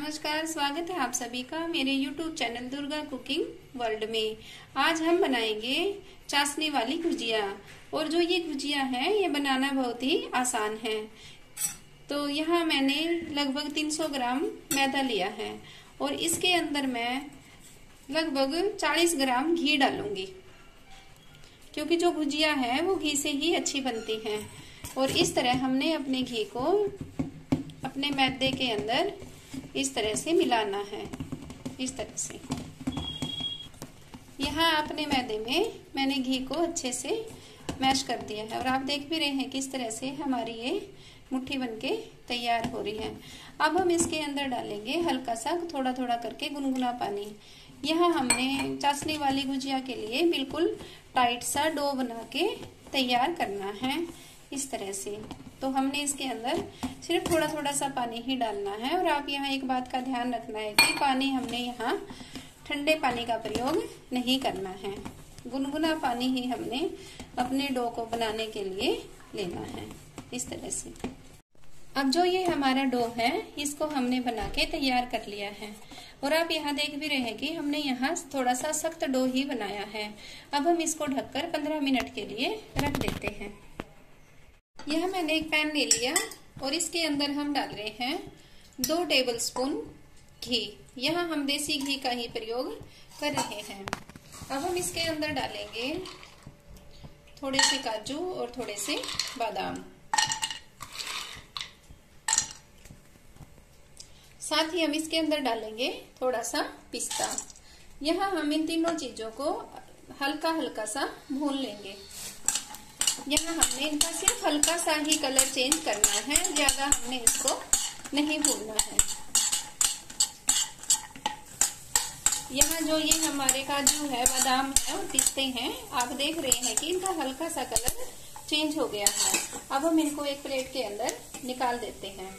नमस्कार, स्वागत है आप सभी का मेरे YouTube channel Durga cooking world में। आज हम बनाएंगे चाशनी वाली गुजिया। और जो ये गुजिया है ये बनाना बहुत ही आसान है। तो यहाँ मैंने लगभग 300 ग्राम मैदा लिया है और इसके अंदर मैं लगभग 40 ग्राम घी डालूंगी, क्योंकि जो गुजिया है वो घी से ही अच्छी बनती है। और इस तरह हमने अपने घी को अपने मैदे के अंदर इस तरह से मिलाना है। इस तरह से यहाँ अपने मैदे में मैंने घी को अच्छे से मैश कर दिया है और आप देख भी रहे हैं कि इस तरह से हमारी ये मुट्ठी बनके तैयार हो रही है। अब हम इसके अंदर डालेंगे हल्का सा थोड़ा थोड़ा करके गुनगुना पानी। यहाँ हमने चाशनी वाली गुजिया के लिए बिल्कुल टाइट सा डो बना के तैयार करना है इस तरह से। तो हमने इसके अंदर सिर्फ थोड़ा थोड़ा सा पानी ही डालना है। और आप यहाँ एक बात का ध्यान रखना है कि पानी हमने यहाँ ठंडे पानी का प्रयोग नहीं करना है, गुनगुना पानी ही हमने अपने डो को बनाने के लिए लेना है इस तरह से। अब जो ये हमारा डो है इसको हमने बना के तैयार कर लिया है और आप यहाँ देख भी रहे हैं कि हमने यहाँ थोड़ा सा सख्त डो ही बनाया है। अब हम इसको ढककर 15 मिनट के लिए रख देते हैं। यह मैंने एक पैन ले लिया और इसके अंदर हम डाल रहे हैं 2 टेबलस्पून घी। यहाँ हम देसी घी का ही प्रयोग कर रहे हैं। अब हम इसके अंदर डालेंगे थोड़े से काजू और थोड़े से बादाम, साथ ही हम इसके अंदर डालेंगे थोड़ा सा पिस्ता। यहाँ हम इन तीनों चीजों को हल्का हल्का सा भून लेंगे। यहाँ हमने इनका सिर्फ हल्का सा ही कलर चेंज करना है, ज्यादा हमने इसको नहीं भूनना है। यहाँ जो ये हमारे काजू है, बादाम है और पिस्ते हैं, आप देख रहे हैं कि इनका हल्का सा कलर चेंज हो गया है। अब हम इनको एक प्लेट के अंदर निकाल देते हैं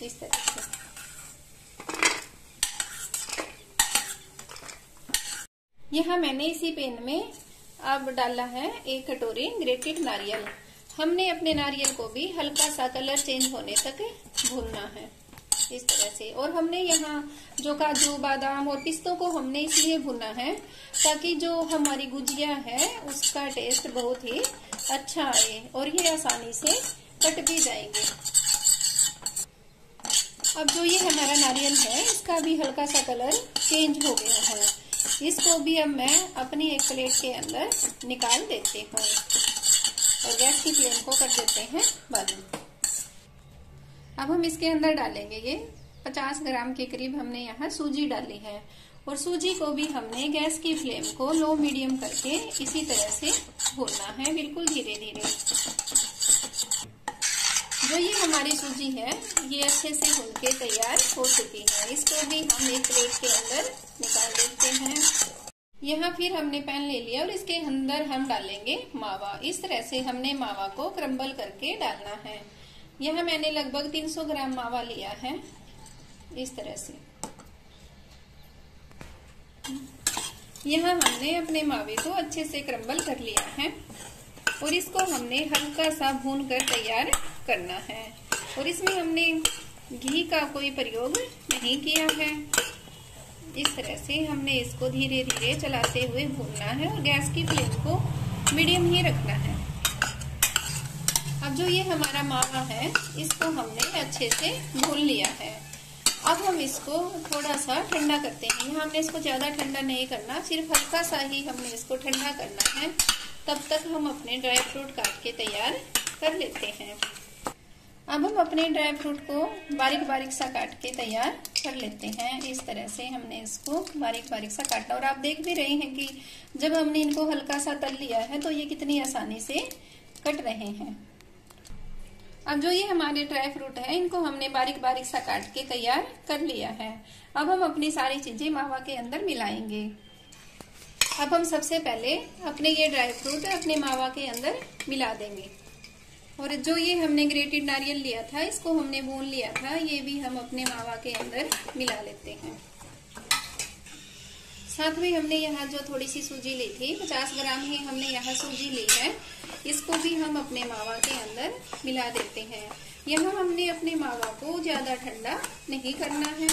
इस तरह से। यहाँ मैंने इसी पैन में अब डाला है 1 कटोरी ग्रेटेड नारियल। हमने अपने नारियल को भी हल्का सा कलर चेंज होने तक भूनना है इस तरह से। और हमने यहाँ जो काजू बादाम और पिस्तों को हमने इसलिए भुना है ताकि जो हमारी गुजिया है उसका टेस्ट बहुत ही अच्छा आए और ये आसानी से कट भी जाएंगे। अब जो ये हमारा नारियल है इसका भी हल्का सा कलर चेंज हो गया है। इसको भी अब मैं अपनी एक प्लेट के अंदर निकाल देती हूँ और गैस की फ्लेम को कर देते हैं बंद। अब हम इसके अंदर डालेंगे ये 50 ग्राम के करीब हमने यहाँ सूजी डाली है और सूजी को भी हमने गैस की फ्लेम को लो मीडियम करके इसी तरह से भूनना है, बिल्कुल धीरे धीरे। जो ये हमारी सूजी है ये अच्छे से भून के तैयार हो चुकी है। इसको भी हम एक प्लेट के अंदर निकाल देते हैं। यहाँ फिर हमने पैन ले लिया और इसके अंदर हम डालेंगे मावा। इस तरह से हमने मावा को क्रम्बल करके डालना है। यहाँ मैंने लगभग 300 ग्राम मावा लिया है इस तरह से। यहाँ हमने अपने मावे को अच्छे से क्रम्बल कर लिया है और इसको हमने हल्का सा भून कर तैयार करना है। और इसमें हमने घी का कोई प्रयोग नहीं किया है। इस तरह से हमने इसको धीरे धीरे चलाते हुए भूनना है और गैस की फ्लेम को मीडियम ही रखना है। अब जो ये हमारा मावा है इसको हमने अच्छे से भून लिया है। अब हम इसको थोड़ा सा ठंडा करते हैं। यहाँ हमने इसको ज्यादा ठंडा नहीं करना, सिर्फ हल्का सा ही हमने इसको ठंडा करना है। तब तक हम अपने ड्राई फ्रूट काट के तैयार कर लेते हैं। अब हम अपने ड्राई फ्रूट को बारीक बारीक सा काट के तैयार कर लेते हैं। इस तरह से हमने इसको बारीक बारीक सा काटा और आप देख भी रहे हैं कि जब हमने इनको हल्का सा तल लिया है तो ये कितनी आसानी से कट रहे हैं। अब जो ये हमारे ड्राई फ्रूट है इनको हमने बारीक बारीक सा काट के तैयार कर लिया है। अब हम अपनी सारी चीजें मावा के अंदर मिलाएंगे। अब हम सबसे पहले अपने ये ड्राई फ्रूट अपने मावा के अंदर मिला देंगे। और जो ये हमने ग्रेटेड नारियल लिया था इसको हमने भून लिया था, ये भी हम अपने मावा के अंदर मिला लेते हैं। साथ में हमने यहाँ जो थोड़ी सी सूजी ली थी, 50 ग्राम ही हमने यहाँ सूजी ली है, इसको भी हम अपने मावा के अंदर मिला देते हैं। यहाँ हमने अपने मावा को ज्यादा ठंडा नहीं करना है,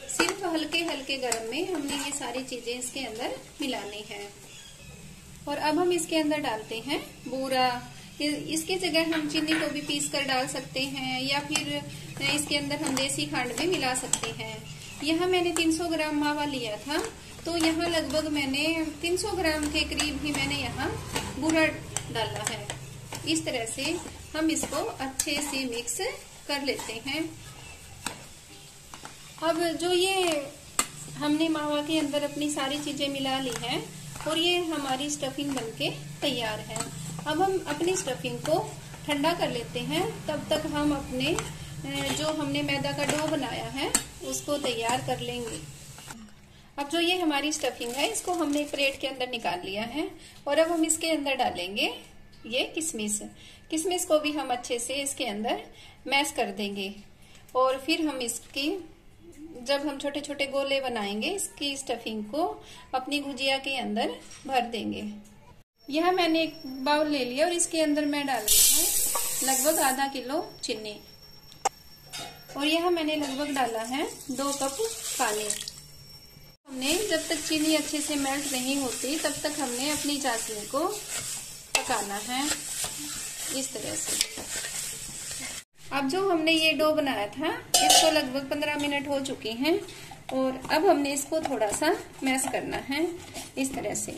सिर्फ हल्के हल्के गर्म में हमने ये सारी चीजें इसके अंदर मिलानी है। और अब हम इसके अंदर डालते हैं बूरा। इसकी जगह हम चीनी को भी पीस कर डाल सकते हैं, या फिर इसके अंदर हम देसी खांड भी मिला सकते हैं। यहाँ मैंने 300 ग्राम मावा लिया था, तो यहाँ लगभग मैंने 300 ग्राम के करीब ही मैंने यहाँ बूरा डाला है। इस तरह से हम इसको अच्छे से मिक्स कर लेते हैं। अब जो ये हमने मावा के अंदर अपनी सारी चीजें मिला ली हैं और ये हमारी स्टफिंग बनके तैयार है। अब हम अपनी स्टफिंग को ठंडा कर लेते हैं, तब तक हम अपने जो हमने मैदा का डो बनाया है उसको तैयार कर लेंगे। अब जो ये हमारी स्टफिंग है इसको हमने एक प्लेट के अंदर निकाल लिया है और अब हम इसके अंदर डालेंगे ये किशमिश। किशमिश को भी हम अच्छे से इसके अंदर मैश कर देंगे और फिर हम इसकी जब हम छोटे छोटे गोले बनाएंगे इसकी स्टफिंग को अपनी गुजिया के अंदर भर देंगे। यह मैंने एक बाउल ले लिया और इसके अंदर मैं डाल रही हूँ लगभग आधा किलो चीनी और यह मैंने लगभग डाला है 2 कप पानी। हमने जब तक चीनी अच्छे से मेल्ट नहीं होती तब तक हमने अपनी चाशनी को पकाना है इस तरह से। अब जो हमने ये डो बनाया था इसको लगभग 15 मिनट हो चुके हैं और अब हमने इसको थोड़ा सा मैश करना है इस तरह से,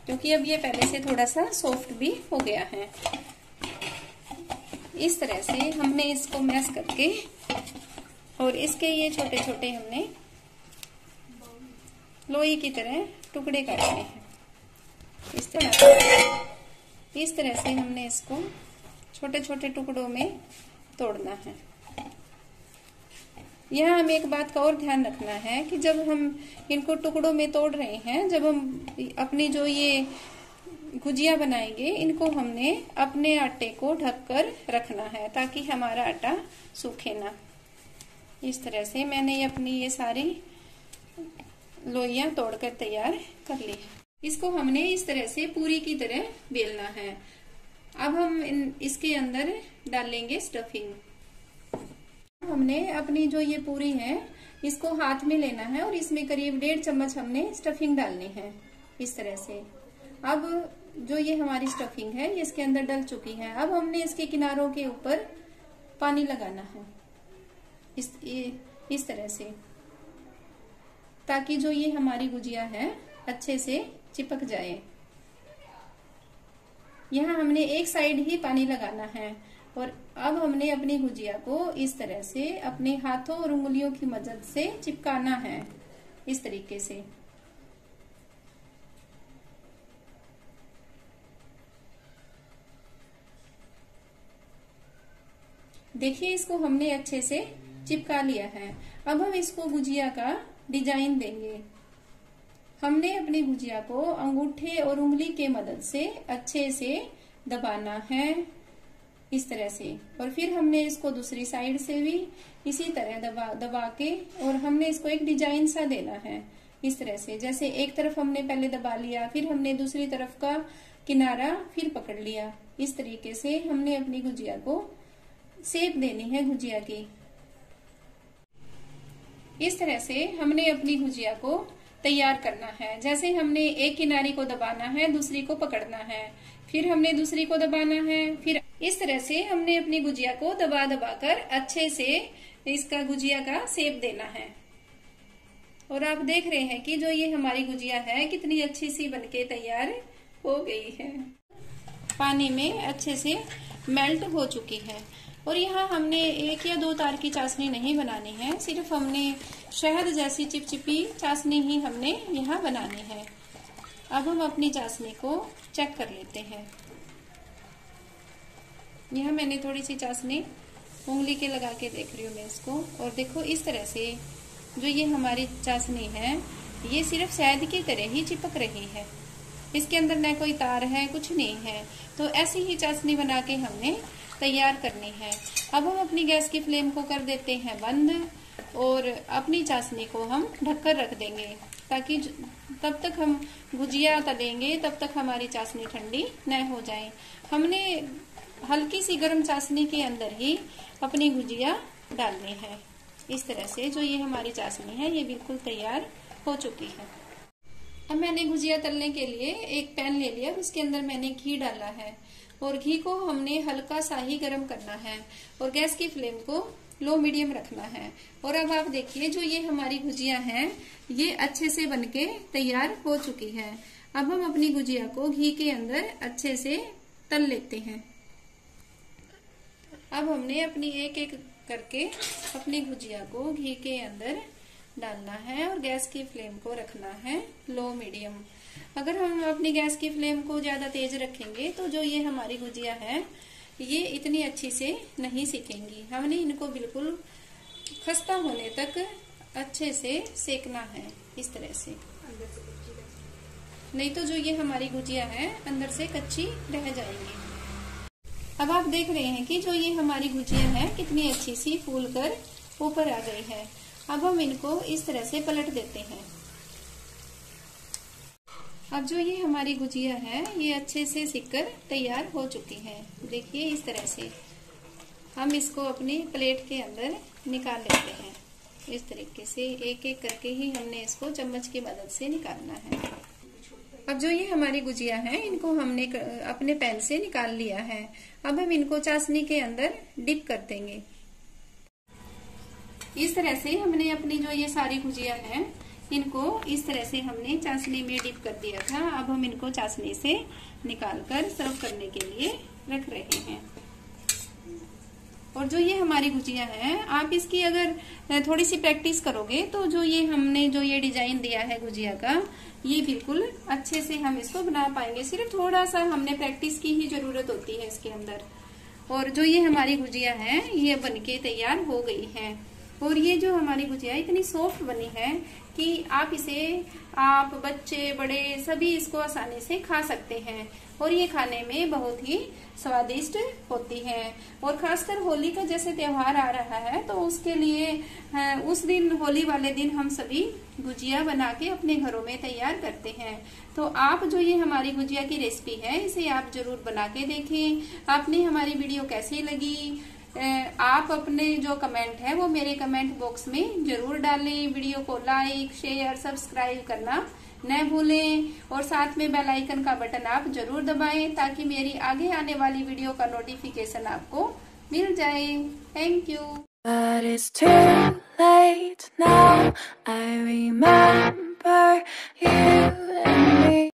क्योंकि अब ये पहले से थोड़ा सा सॉफ्ट भी हो गया है। इस तरह से हमने इसको मैश करके और इसके ये छोटे छोटे हमने लोई की तरह टुकड़े काटने हैं। इस तरह से हमने इसको छोटे छोटे टुकड़ों में तोड़ना है। यहाँ हमें एक बात का और ध्यान रखना है कि जब हम इनको टुकड़ों में तोड़ रहे हैं, जब हम अपनी जो ये गुजिया बनाएंगे इनको हमने अपने आटे को ढककर रखना है ताकि हमारा आटा सूखे ना। इस तरह से मैंने अपनी ये सारी लोइयां तोड़कर तैयार कर ली। इसको हमने इस तरह से पूरी की तरह बेलना है। अब हम इसके अंदर डालेंगे स्टफिंग। हमने अपनी जो ये पूरी है इसको हाथ में लेना है और इसमें करीब 1.5 चम्मच हमने स्टफिंग डालनी है इस तरह से। अब जो ये हमारी स्टफिंग है ये इसके अंदर डल चुकी है। अब हमने इसके किनारों के ऊपर पानी लगाना है इस तरह से, ताकि जो ये हमारी गुजिया है अच्छे से चिपक जाए। यहाँ हमने एक साइड ही पानी लगाना है और अब हमने अपनी गुजिया को इस तरह से अपने हाथों और उंगलियों की मदद से चिपकाना है इस तरीके से। देखिए इसको हमने अच्छे से चिपका लिया है। अब हम इसको गुजिया का डिजाइन देंगे। हमने अपनी गुजिया को अंगूठे और उंगली के मदद से अच्छे से दबाना है इस तरह से, और फिर हमने इसको दूसरी साइड से भी इसी तरह दबा के और हमने इसको एक डिजाइन सा देना है इस तरह से। जैसे एक तरफ हमने पहले दबा लिया, फिर हमने दूसरी तरफ का किनारा फिर पकड़ लिया। इस तरीके से हमने अपनी गुजिया को शेप देनी है गुजिया की। इस तरह से हमने अपनी गुजिया को तैयार करना है। जैसे हमने एक किनारे को दबाना है, दूसरी को पकड़ना है, फिर हमने दूसरी को दबाना है, फिर इस तरह से हमने अपनी गुजिया को दबा दबा कर अच्छे से इसका गुजिया का शेप देना है। और आप देख रहे हैं कि जो ये हमारी गुजिया है कितनी अच्छी सी बनके तैयार हो गई है, पानी में अच्छे से मेल्ट हो चुकी है। और यहाँ हमने 1 या 2 तार की चाशनी नहीं बनानी है, सिर्फ हमने शहद जैसी चिपचिपी चाशनी ही हमने यहाँ बनानी है। अब हम अपनी चाशनी को चेक कर लेते हैं। यहाँ मैंने थोड़ी सी चाशनी उंगली के लगा के देख रही हूँ मैं इसको, और देखो इस तरह से जो ये हमारी चाशनी है ये सिर्फ शहद की तरह ही चिपक रही है, इसके अंदर न कोई तार है कुछ नहीं है। तो ऐसी ही चाशनी बना के हमने तैयार करनी है। अब हम अपनी गैस की फ्लेम को कर देते हैं बंद और अपनी चाशनी को हम ढककर रख देंगे, ताकि तब तक हम गुजिया तलेंगे तब तक हमारी चाशनी ठंडी न हो जाए। हमने हल्की सी गर्म चाशनी के अंदर ही अपनी गुजिया डालनी है। इस तरह से जो ये हमारी चाशनी है ये बिल्कुल तैयार हो चुकी है। अब मैंने गुजिया तलने के लिए एक पैन ले लिया, उसके अंदर मैंने घी डाला है और घी को हमने हल्का सा ही गर्म करना है और गैस की फ्लेम को लो मीडियम रखना है। और अब आप देखिए जो ये हमारी गुजिया है ये अच्छे से बनके तैयार हो चुकी है। अब हम अपनी गुजिया को घी के अंदर अच्छे से तल लेते हैं। अब हमने अपनी एक एक करके अपनी गुजिया को घी के अंदर डालना है और गैस की फ्लेम को रखना है लो मीडियम। अगर हम अपनी गैस की फ्लेम को ज्यादा तेज रखेंगे तो जो ये हमारी गुजिया है ये इतनी अच्छी से नहीं सिकेंगी। हमने इनको बिल्कुल खस्ता होने तक अच्छे से सेकना है इस तरह से, नहीं तो जो ये हमारी गुजिया है अंदर से कच्ची रह जाएंगी। अब आप देख रहे हैं कि जो ये हमारी गुजिया है कितनी अच्छी सी फूल कर ऊपर आ गई है। अब हम इनको इस तरह से पलट देते हैं। अब जो ये हमारी गुजिया है ये अच्छे से सिककर तैयार हो चुकी है। देखिए इस तरह से हम इसको अपनी प्लेट के अंदर निकाल लेते हैं। इस तरीके से एक एक करके ही हमने इसको चम्मच की मदद से निकालना है। अब जो ये हमारी गुजिया है इनको हमने अपने पैन से निकाल लिया है। अब हम इनको चाशनी के अंदर डिप कर देंगे। इस तरह से हमने अपनी जो ये सारी गुजिया है इनको इस तरह से हमने चाशनी में डिप कर दिया था। अब हम इनको चाशनी से निकालकर सर्व करने के लिए रख रहे हैं। और जो ये हमारी गुजिया है आप इसकी अगर थोड़ी सी प्रैक्टिस करोगे तो जो ये हमने जो ये डिजाइन दिया है गुजिया का ये बिल्कुल अच्छे से हम इसको बना पाएंगे। सिर्फ थोड़ा सा हमने प्रैक्टिस की ही जरूरत होती है इसके अंदर। और जो ये हमारी गुजिया है ये बनके तैयार हो गई है। और ये जो हमारी गुजिया इतनी सॉफ्ट बनी है कि आप बच्चे बड़े सभी इसको आसानी से खा सकते हैं। और ये खाने में बहुत ही स्वादिष्ट होती है। और खासकर होली का जैसे त्योहार आ रहा है तो उसके लिए उस दिन होली वाले दिन हम सभी गुजिया बना के अपने घरों में तैयार करते हैं। तो आप जो ये हमारी गुजिया की रेसिपी है इसे आप जरूर बना के देखें। आपने हमारी वीडियो कैसी लगी आप अपने जो कमेंट है वो मेरे कमेंट बॉक्स में जरूर डालें। वीडियो को लाइक शेयर सब्सक्राइब करना न भूलें और साथ में बेल आइकन का बटन आप जरूर दबाएं ताकि मेरी आगे आने वाली वीडियो का नोटिफिकेशन आपको मिल जाए। Thank you. But it's too late now. I remember you and me.